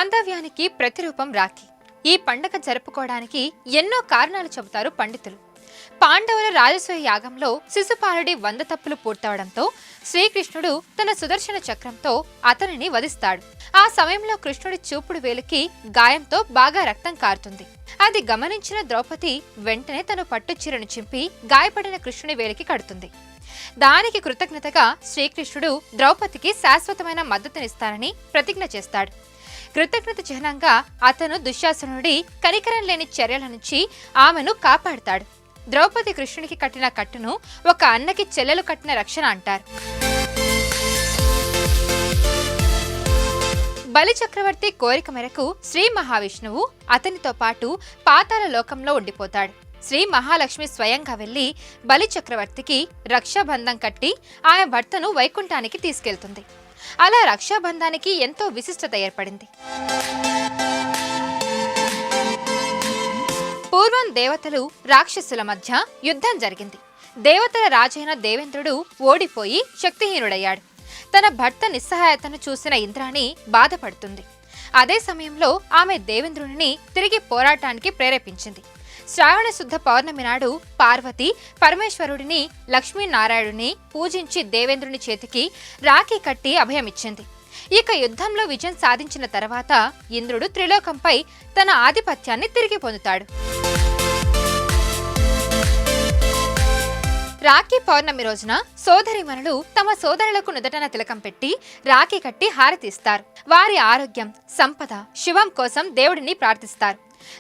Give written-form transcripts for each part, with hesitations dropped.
బాంధవ్యానికి ప్రతిరూపం రాఖీ. ఈ పండగ జరుపుకోవడానికి ఎన్నో కారణాలు చెబుతారు పండితులు. పాండవుల రాజసూయ యాగంలో శిశుపాలుడి 100 తప్పులు పూర్తవడంతో శ్రీకృష్ణుడు తన సుదర్శన చక్రంతో అతనిని వధిస్తాడు. ఆ సమయంలో కృష్ణుడి చూపుడు వేలుకి గాయంతో బాగా రక్తం కారుతుంది. అది గమనించిన ద్రౌపది వెంటనే తన పట్టుచీరను చింపి గాయపడిన కృష్ణుని వేలికి కడుతుంది. దానికి కృతజ్ఞతగా శ్రీకృష్ణుడు ద్రౌపదికి శాశ్వతమైన మద్దతునిస్తానని ప్రతిజ్ఞ చేస్తాడు. కృతజ్ఞత చిహ్నంగా అతను దుశ్శాసనుడి కనికరం లేని చర్యల నుంచి ఆమెను కాపాడుతాడు. ద్రౌపది కృష్ణునికి కట్టిన కట్టును ఒక అన్నకి చెల్లెలు కట్టిన రక్షణ అంటారు. బలి చక్రవర్తి కోరిక మేరకు శ్రీ మహావిష్ణువు అతనితో పాటు పాతాళ లోకంలో ఉండిపోతాడు. శ్రీ మహాలక్ష్మి స్వయంగా వెళ్లి బలి చక్రవర్తికి రక్షాబంధం కట్టి ఆమె భర్తను వైకుంఠానికి తీసుకెళ్తుంది. అలా రక్షాబంధానికి ఎంతో విశిష్టత ఏర్పడింది. పూర్వం దేవతలు రాక్షసుల మధ్య యుద్ధం జరిగింది. దేవతల రాజైన దేవేంద్రుడు ఓడిపోయి శక్తిహీనుడయ్యాడు. తన భర్త నిస్సహాయతను చూసిన ఇంద్రాణి బాధపడుతుంది. అదే సమయంలో ఆమె దేవేంద్రుడిని తిరిగి పోరాటానికి ప్రేరేపించింది. శ్రావణ శుద్ధ పౌర్ణమి నాడు పార్వతి పరమేశ్వరుడిని లక్ష్మీనారాయణుడిని పూజించి దేవేంద్రుని చేతికి రాఖీ కట్టి అభయమిచ్చింది. ఇక యుద్ధంలో విజయం సాధించిన తర్వాత ఇంద్రుడు త్రిలోకంపై తన ఆధిపత్యాన్ని తిరిగి పొందుతాడు. రాఖీ పౌర్ణమి రోజున సోదరీమణులు తమ సోదరులకు నుదటన తిలకం పెట్టి రాఖీ కట్టి హారతిస్తారు. వారి ఆరోగ్యం, సంపద, శుభం కోసం దేవుడిని ప్రార్థిస్తారు.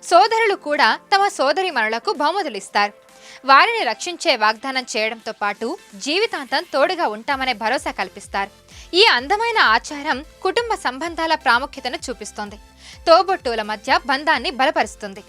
సోదరులు కూడా తమ సోదరీమణులకు బహుమతులిస్తారు. వారిని రక్షించే వాగ్దానం చేయడంతో పాటు జీవితాంతం తోడుగా ఉంటామనే భరోసా కల్పిస్తారు. ఈ అందమైన ఆచారం కుటుంబ సంబంధాల ప్రాముఖ్యతను చూపిస్తుంది. తోబుట్టువుల మధ్య బంధాన్ని బలపరుస్తుంది.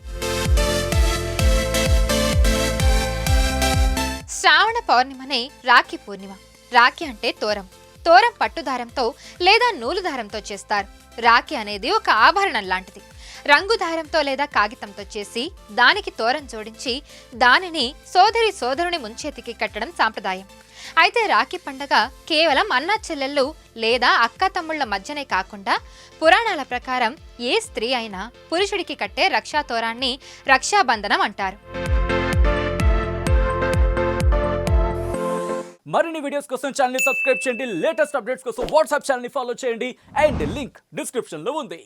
శ్రావణ పౌర్ణిమనే రాఖీ పూర్ణిమ. రాఖీ అంటే తోరం. తోరం పట్టుదారంతో లేదా నూలుదారంతో చేస్తారు. రాఖీ అనేది ఒక ఆభరణం లాంటిది. రంగు దారంతో లేదా కాగితంతో చేసి దానికి తోరం జోడించి దానిని సోదరుని ముంచేతికి కట్టడం సాంప్రదాయం. అయితే రాఖీ పండగ కేవలం అన్నా చెల్లెళ్ళు లేదా అక్క తమ్ముళ్ల మధ్యనే కాకుండా పురాణాల ప్రకారం ఏ స్త్రీ అయినా పురుషుడికి కట్టే రక్షాతోరాన్ని రక్షాబంధనం అంటారు. మరిన్ని వీడియోస్ కోసం ఛానల్ ని సబ్స్క్రైబ్ చేయండి. లేటెస్ట్ అప్డేట్స్ కోసం వాట్సాప్ ఛానల్ ని ఫాలో చేయండి. అండ్ లింక్ డిస్క్రిప్షన్ లో ఉంది.